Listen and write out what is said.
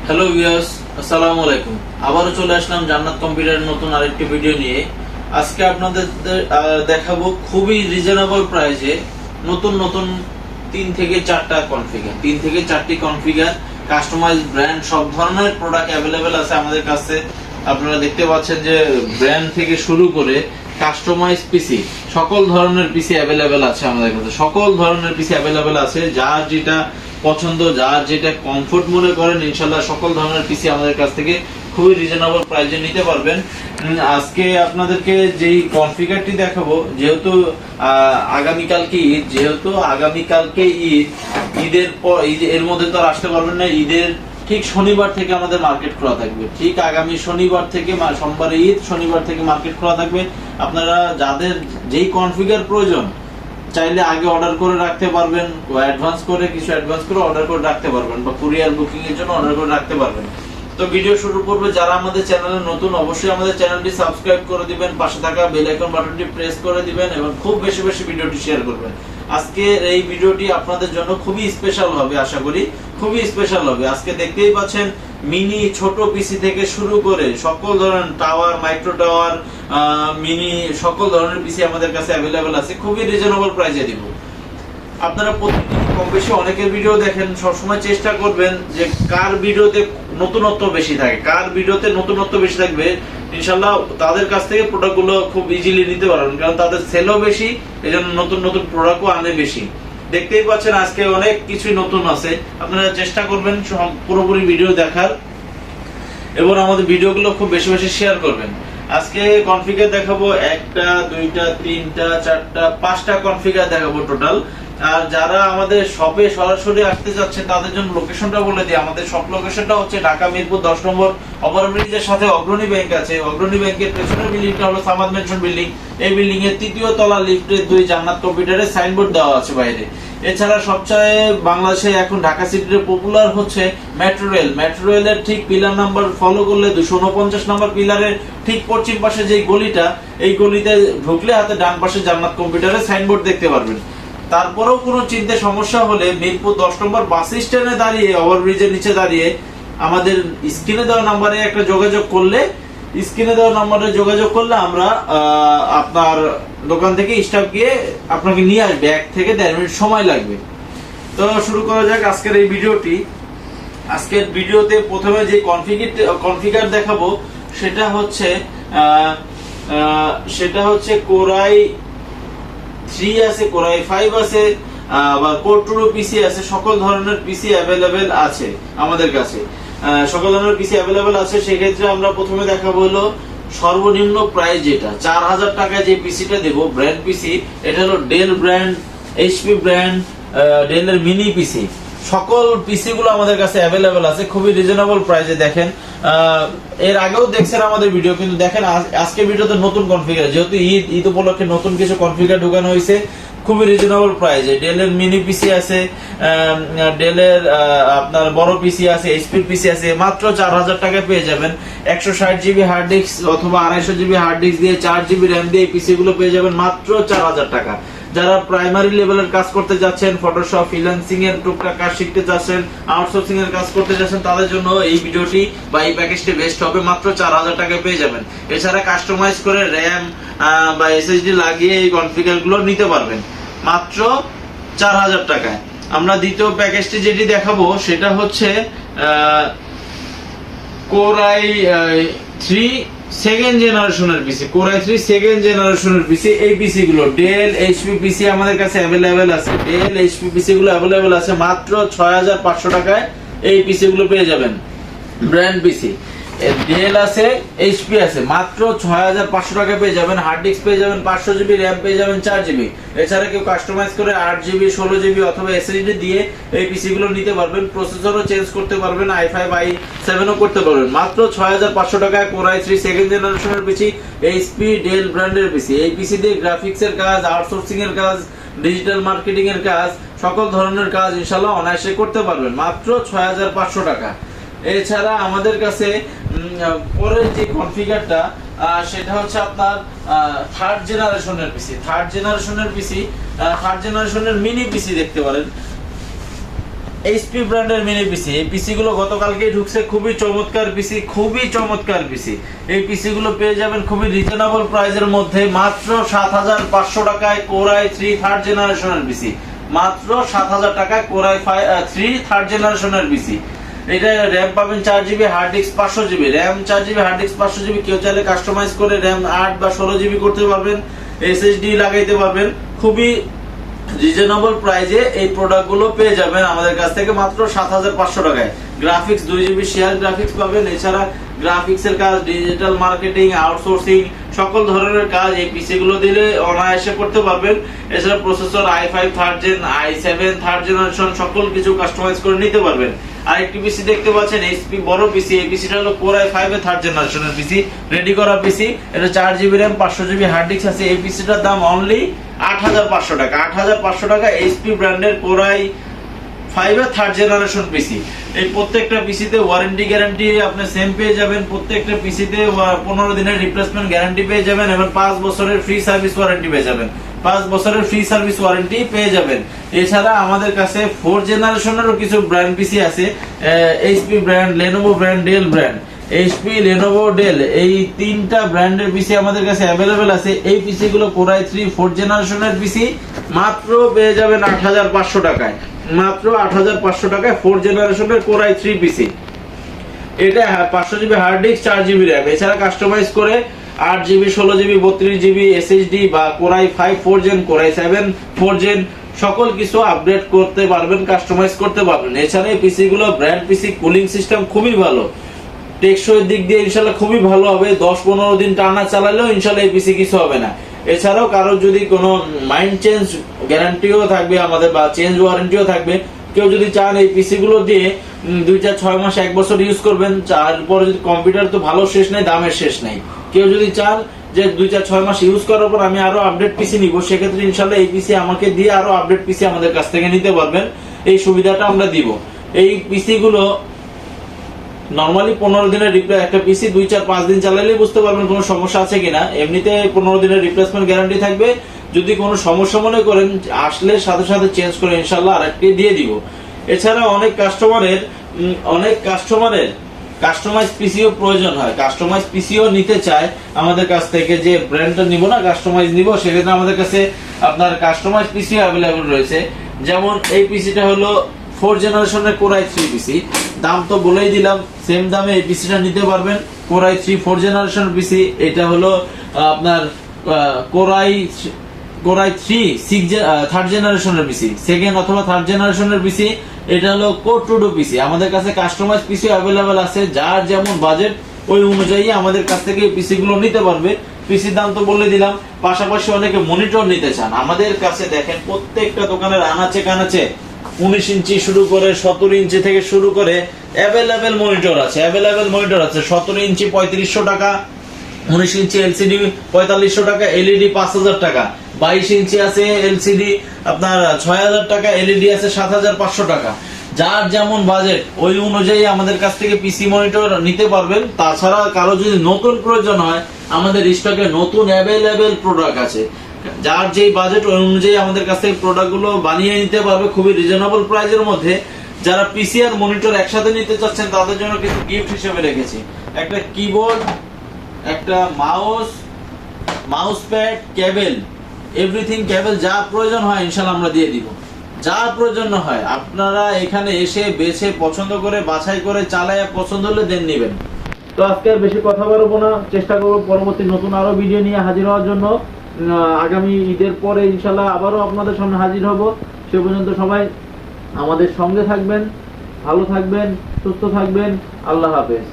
Hello viewers, আসসালামু আলাইকুম। আবারও চলে আসলাম জান্নাত কম্পিউটারের নতুন আরেকটি ভিডিও নিয়ে। আজকে আপনাদের দেখাবো খুবই রিজনেবল প্রাইসে নতুন নতুন 3 থেকে 4টি কনফিগার কাস্টমাইজ ব্র্যান্ড সব ধরনের প্রোডাক্ট অ্যাভেলেবেল আছে আমাদের কাছে। আপনারা দেখতে পাচ্ছেন যে ব্র্যান্ড থেকে শুরু করে কাস্টমাইজ পিসি সকল ধরনের পিসি অ্যাভেলেবেল আছে আমাদের কাছে। সকল ধরনের পিসি অ্যাভেলেবেল আছে, যার যেটা পছন্দ, যার যেটা কমফোর্ট মনে করেন, ইনশাআল্লাহ সকল ধরনের পিসি আমাদের কাছ থেকে খুবই রিজনেবল প্রাইসে নিতে পারবেন। আজকে আপনাদেরকে যেই কনফিগারটি দেখাবো, যেহেতু আগামীকালকে ঈদ, ঈদের পর এর মধ্যে তো আর আসতে পারবেন না। ঈদের ঠিক শনিবার থেকে আমাদের মার্কেট খোলা থাকবে। ঠিক আগামী শনিবার থেকে, সোমবারে ঈদ, শনিবার থেকে মার্কেট খোলা থাকবে। আপনারা যাদের যেই কনফিগার প্রয়োজন চাইলে আগে অর্ডার করে রাখতে পারবেন, অ্যাডভান্স করে অর্ডার করে রাখতে পারবেন, বা কুরিয়ার বুকিং এর জন্য অর্ডার করে রাখতে পারবেন। তো ভিডিও শুরু করবে, যারা আমাদের চ্যানেলে নতুন অবশ্যই আমাদের চ্যানেলটি সাবস্ক্রাইব করে দিবেন, পাশে থাকা বেল আইকন বাটনটি প্রেস করে দিবেন এবং খুব বেশি বেশি ভিডিওটি শেয়ার করবেন। আজকে এই ভিডিওটি আপনাদের জন্য খুবই স্পেশাল হবে, আশা করি খুবই স্পেশাল হবে। আজকে দেখতেই পাচ্ছেন মিনি ছোট পিসি থেকে শুরু করে সকল ধরনের টাওয়ার, মাইক্রো টাওয়ার, মিনি সকল ধরনের পিসি আমাদের কাছে অ্যাভেলেবেল আছে, খুবই রিজনেবল প্রাইসে দিব। আপনারা প্রতিদিন কম বেশি অনেকের ভিডিও দেখেন, সবসময় চেষ্টা করবেন যে কার ভিডিওতে নতুনত্ব বেশি থাকবে ইনশাআল্লাহ তাদের কাছ থেকে প্রোডাক্টগুলো খুব ইজিলি নিতে পারবেন, কারণ তাদের সেলও বেশি, এজন্য নতুন নতুন প্রোডাক্টও আনে বেশি। দেখতেই পাচ্ছেন আজকে অনেক কিছুই নতুন আছে। আপনারা চেষ্টা করবেন পুরোপুরি ভিডিও দেখার এবং আমাদের ভিডিওগুলো খুব বেশি বেশি শেয়ার করবেন। আজকে কনফিগার দেখাবো 1টা 2টা 3টা 4টা 5টা কনফিগার দেখাবো টোটাল। আর যারা আমাদের শপে সরাসরি আসতে যাচ্ছেন তাদের জন্য লোকেশনটা বলে দিই। আমাদের শপ লোকেশনটা হচ্ছে ঢাকা মিরপুর 10 নম্বর ওভারব্রিজের সাথে অগ্রণী ব্যাংক আছে। অগ্রণী ব্যাংকের পেছনের বিল্ডিংটা হলো সামাদ মেনশন বিল্ডিং। এই বিল্ডিং এর 3য় তলা লিফটে 2 জান্নাত কম্পিউটারের সাইনবোর্ড দেওয়া আছে বাইরে। এছাড়া সবচেয়ে বাংলাদেশে এখন ঢাকা সিটিতে পপুলার হচ্ছে মেট্রো রেল। মেট্রো রেলের ঠিক পিলার নাম্বার ফলো করলে 249 নম্বর পিলারের ঠিক পশ্চিম পাশে যে গলিটা, এই গলিতে ঢুকলে হাতে ডান পাশে জান্নাত কম্পিউটারের সাইনবোর্ড দেখতে পারবেন। তারপরেও কোনো চিন্তা সমস্যা হলে মিরপুর 10 নম্বর বাস স্ট্যান্ডে দাঁড়িয়ে, ওভারব্রিজের নিচে দাঁড়িয়ে আমাদের স্ক্রিনে দেওয়া নাম্বারে একটা যোগাযোগ করলে আমরা আপনার দোকান থেকে স্টাফ গিয়ে আপনাকে নিয়ে আসবে। 1 থেকে 1.5 মিনিট সময় লাগবে। তো শুরু করা যাক আজকের এই ভিডিওটি। আজকের ভিডিওতে প্রথমে যে কনফিগার দেখাবো সেটা হচ্ছে কোরাই 3 আছে, কোরাই 5 আছে, বা কোর 2 পিসি আছে। সকল ধরনের পিসি অ্যাভেলেবেল আছে আমাদের কাছে। সেই ক্ষেত্রে আমরা প্রথমে দেখাবো হলো সর্বনিম্ন প্রাইস, যেটা 4000 টাকায় যে পিসিটা দেব, ব্র্যান্ড পিসি। এটা হলো ডেল ব্র্যান্ড, এইচপি ব্র্যান্ড, ডেলের মিনি পিসি। সকল পিসি গুলো আমাদের কাছে অ্যাভেলেবেল আছে খুবই রিজনেবল প্রাইসে। দেখেন এর আগেও দেখছেন আমাদের ভিডিও, কিন্তু দেখেন আজকে ভিডিওতে নতুন কনফিগার, যেহেতু ঈদ উপলক্ষে নতুন কিছু কনফিগার ঢোকানো হয়েছে খুবই রিজনেবল প্রাইসে। ডেলের মিনি পিসি আছে, ডেলের আপনার বড় পিসি আছে, এইচপি পিসি আছে। মাত্র 4000 টাকায় পেয়ে যাবেন। 160 জিবি হার্ড ডিস্ক অথবা 250 জিবি হার্ড ডিস্ক দিয়ে 4 জিবি র্যাম দিয়ে এই পিসি গুলো পেয়ে যাবেন মাত্র 4000 টাকা। যারা প্রাইমারি লেভেলের কাজ করতে যাচ্ছেন, ফটোশপ, ফ্রিল্যান্সিং এর টুকটাক কাজ শিখতে যাচ্ছেন, আউটসোর্সিং এর কাজ করতে যাচ্ছেন, তাদের জন্য এই ভিডিওটি বা এই প্যাকেজটি বেস্ট হবে। মাত্র 4000 টাকায় পেয়ে যাবেন। এছাড়া কাস্টমাইজ করে র্যাম বা এসএসডি লাগিয়ে এই কনফিগার গুলো নিতে পারবেন মাত্র 4000 টাকায়। আমরা দ্বিতীয় প্যাকেজটি যেটি দেখাবো সেটা হচ্ছে কোরাই 3 সেকেন্ড জেনারেশনের পিসি। কোরাই 3 সেকেন্ড জেনারেশনের পিসি। এই পিসি গুলো ডেল, এইচপি পিসি আমাদের কাছে অ্যাভেলেবেল আছে। ডেল, এইচপি পিসি গুলো অ্যাভেলেবেল আছে। মাত্র 6500 টাকায় এই পিসি গুলো পেয়ে যাবেন। ব্র্যান্ড পিসি ডেল আছে, এইচপি আছে, মাত্র 6500 টাকায় পেয়ে যাবেন। হার্ড ডিস্ক পেয়ে যাবেন 500 জিবি, র্যাম পেয়ে যাবেন 4 জিবি। এছাড়া কেউ কাস্টমাইজ করে 8 জিবি, 16 জিবি অথবা এসএসডি দিয়ে এই পিসি গুলো নিতে পারবেন। প্রসেসরও চেঞ্জ করতে পারবেন, i5 i7 ও করতে পারবেন। মাত্র 6500 টাকায় কোরাই 3 সেকেন্ড জেনারেশনের পিসি, এইচপি ডেল ব্র্যান্ডের পিসি। এই পিসি দিয়ে গ্রাফিক্স এর কাজ, আউটসোর্সিং এর কাজ, ডিজিটাল মার্কেটিং এর কাজ, সকল ধরনের কাজ ইনশাআল্লাহ অনায়াসে করতে পারবেন মাত্র 6500 টাকা। এছাড়া আমাদের কাছে পরের যে কনফিগারটা সেটা হচ্ছে আপনার থার্ড জেনারেশনের পিসি, থার্ড জেনারেশনের মিনি পিসি দেখতে পারেন। এইচপি ব্র্যান্ডের মিনি পিসি। এই পিসি গুলো গতকালকেই ঢুকছে, খুবই চমৎকার পিসি, খুবই চমৎকার পিসি। এই পিসি গুলো পেয়ে যাবেন খুবই রিজনেবল প্রাইসের মধ্যে, মাত্র ৭৫০০ টাকায় কোরাই 3 থার্ড জেনারেশনের পিসি, মাত্র ৭০০০ টাকায় কোরাই 3 থার্ড জেনারেশনের পিসি। এটা র্যাম পাবেন 4GB, hard disk 500GB, RAM 4GB, hard disk 500GB। কেউ চাইলে কাস্টমাইজ করে র্যাম 8 বা 16GB করতে পারবেন, এসএসডি লাগাইতে পারবেন। খুবই রিজনেবল প্রাইসে এই প্রোডাক্টগুলো পেয়ে যাবেন আমাদের কাছ থেকে মাত্র ৭৫০০ টাকায়। গ্রাফিক্স 2GB শেয়ার গ্রাফিক্স পাবেন। এছাড়া গ্রাফিক্সের কাজ, ডিজিটাল মার্কেটিং, আউটসোর্সিং, সকল ধরনের কাজ এই পিসি গুলো দিলে অনায়াসে করতে পারবেন। এছাড়া processor i5 third gen, i7 third generation, সকল কিছু কাস্টমাইজ করে নিতে পারবেন। আরেকটি পিসি দেখতে পাচ্ছেন এইচপি বড় পিসি। এই পিসিটা হলো কোরাই 5 এর থার্ড জেনারেশনের পিসি, রেডি করা পিসি। এটা 4GB RAM, 500GB hard disk আছে। এই পিসিটার দাম অনলি ৮৫০০ টাকা। ৮৫০০ টাকা এইচপি ব্র্যান্ডের কোরাই 5 এর থার্ড জেনারেশন পিসি। এই প্রত্যেকটা পিসিতে ওয়ারেন্টি গ্যারান্টি আপনি সেম পেয়ে যাবেন। প্রত্যেকটা পিসিতে 15 দিনের রিপ্লেসমেন্ট গ্যারান্টি পেয়ে যাবেন এবং 5 বছরের ফ্রি সার্ভিস ওয়ারেন্টি পেয়ে যাবেন। 5 বছরের ফ্রি সার্ভিস ওয়ারেন্টি পেয়ে যাবেন। এছাড়া আমাদের কাছে 4 জেনারেশনেরও কিছু ব্র্যান্ড পিসি আছে। HP brand, Lenovo brand, Dell brand. HP, Lenovo, Dell, এই তিনটা ব্র্যান্ডের পিসি আমাদের কাছে অ্যাভেলেবেল আছে। এই পিসি গুলো কোরাই 3 4 জেনারেশনের পিসি মাত্র পেয়ে যাবেন ৮৫০০ টাকায়। মাত্র ৮৫০০ টাকায় 4 জেনারেশনের কোরাই 3 পিসি। এটা 500GB hard disk, 4GB RAM. এছাড়া কাস্টমাইজ করে 8GB, 16GB, 32GB এসএসডি বা কোরাই 5 4 জেন, কোরাই 7 4 জেন, সকল কিছু আপডেট করতে পারবেন, কাস্টমাইজ করতে পারবেন। এছাড়া এই পিসি গুলো ব্র্যান্ড পিসি, কুলিং সিস্টেম খুবই ভালো, টেকসই দিক দিয়ে ইনশাআল্লাহ খুবই ভালো হবে। 10-15 দিন টানা চালালেও ইনশাআল্লাহ এই পিসি কিছু হবে না। এছাড়াও কারো যদি কোনো মাইন্ড চেঞ্জ গ্যারান্টিও থাকবে আমাদের, বা চেঞ্জ ওয়ারেন্টিও থাকবে। কেউ যদি চান এই পিসি গুলো দিয়ে 2-4-6 মাস 1 বছর ইউজ করবেন, তারপরে যদি কম্পিউটার তো ভালো শেষ নাই, দামের শেষ নাই। কেউ যদি চান যে 2-4-6 মাস ইউজ করার পর আমি আরো আপডেট পিসি নিব, সেক্ষেত্রে ইনশাআল্লাহ এই পিসি আমাকে দিয়ে আরো আপডেট পিসি আমাদের কাছ থেকে নিতে পারবেন। এই সুবিধাটা আমরা দিব। এই পিসি গুলো নরমালি 15 দিনের রিপ্লেস, একটা পিসি 2-4-5 দিন চালালে বুঝতে পারবেন কোনো সমস্যা আছে কিনা। এমনিতে 15 দিনের রিপ্লেসমেন্ট গ্যারান্টি থাকবে। যদি কোনো সমস্যা মনে করেন, আসলে সাথে সাথে চেঞ্জ করে ইনশাআল্লাহ আরেকটি দিয়ে দিব। এছাড়া অনেক কাস্টমারের কাস্টমাইজ পিসিও প্রয়োজন হয়, কাস্টমাইজ পিসিও নিতে চায় আমাদের কাছ থেকে, যে ব্র্যান্ডটা নিব না, কাস্টমাইজ নিব, সেক্ষেত্রে আমাদের কাছে আপনার কাস্টমাইজ পিসিও অ্যাভেলেবল রয়েছে। যেমন এই পিসিটা হলো 4 জেনারেশনের কোরাই 3 পিসি। দাম তো বলেই দিলাম, সেম দামে এই পিসিটা নিতে পারবেন। কোরাই 3 4 জেনারেশন পিসি। এটা হলো আপনার কোরাই 3 থার্ড জেনারেশনের পিসি, সেকেন্ড অথবা থার্ড জেনারেশনের পিসি। এটা হলো কোর টু ডু পিসি। আমাদের কাছে কাস্টমাইজ পিসি অ্যাভেলেবেল আছে, যার যেমন বাজেট ওই অনুযায়ী আমাদের কাছ থেকে এই পিসি গুলো নিতে পারবে। পিসির দাম তো বলে দিলাম। পাশাপাশি অনেকে মনিটর নিতে চান, আমাদের কাছে দেখেন প্রত্যেকটা দোকানের আনাচে কানাচে 19 ইঞ্চি শুরু করে 17 ইঞ্চি থেকে শুরু করে অ্যাভেলেবেল মনিটর আছে। 17 ইঞ্চি 3500 টাকা, 19 ইঞ্চি এলসিডি 4500 টাকা, এলইডি 5000 টাকা, 22 ইঞ্চি আছে এলসিডি আপনার 6000 টাকা, এলইডি আছে 7500 টাকা। যার যেমন বাজেট ওই অনুযায়ী আমাদের কাছ থেকে পিসি মনিটর নিতে পারবেন। তাছাড়া কারো যদি নতুন প্রয়োজন হয়, আমাদের স্টকে নতুন অ্যাভেলেবেল প্রোডাক্ট আছে। যার যেই বাজেট ওই অনুযায়ী আমাদের কাছ থেকে প্রোডাক্ট গুলো বানিয়ে নিতে পারবে খুবই রিজনেবল প্রাইসের মধ্যে। যারা পিসি আর মনিটর একসাথে নিতে চাচ্ছেন, তাদের জন্য কিছু গিফট হিসেবে রেখেছি। একটা কিবোর্ড, একটা মাউস প্যাড, কেবল, এভরিথিং, কেবল যা প্রয়োজন হয় ইনশাআল্লাহ আমরা দিয়ে দিব। যা প্রয়োজন হয় আপনারা এখানে এসে বেছে পছন্দ করে বাছাই করে চালায় পছন্দ হলে দেন নেবেন। তো আজকে আর বেশি কথা বলবো না, চেষ্টা করবো পরবর্তী নতুন আরো ভিডিও নিয়ে হাজির হওয়ার জন্য। আগামী ঈদের পরে ইনশাআল্লাহ আবারও আপনাদের সামনে হাজির হব। সে পর্যন্ত সবাই আমাদের সঙ্গে থাকবেন, ভালো থাকবেন, সুস্থ থাকবেন। আল্লাহ হাফেজ।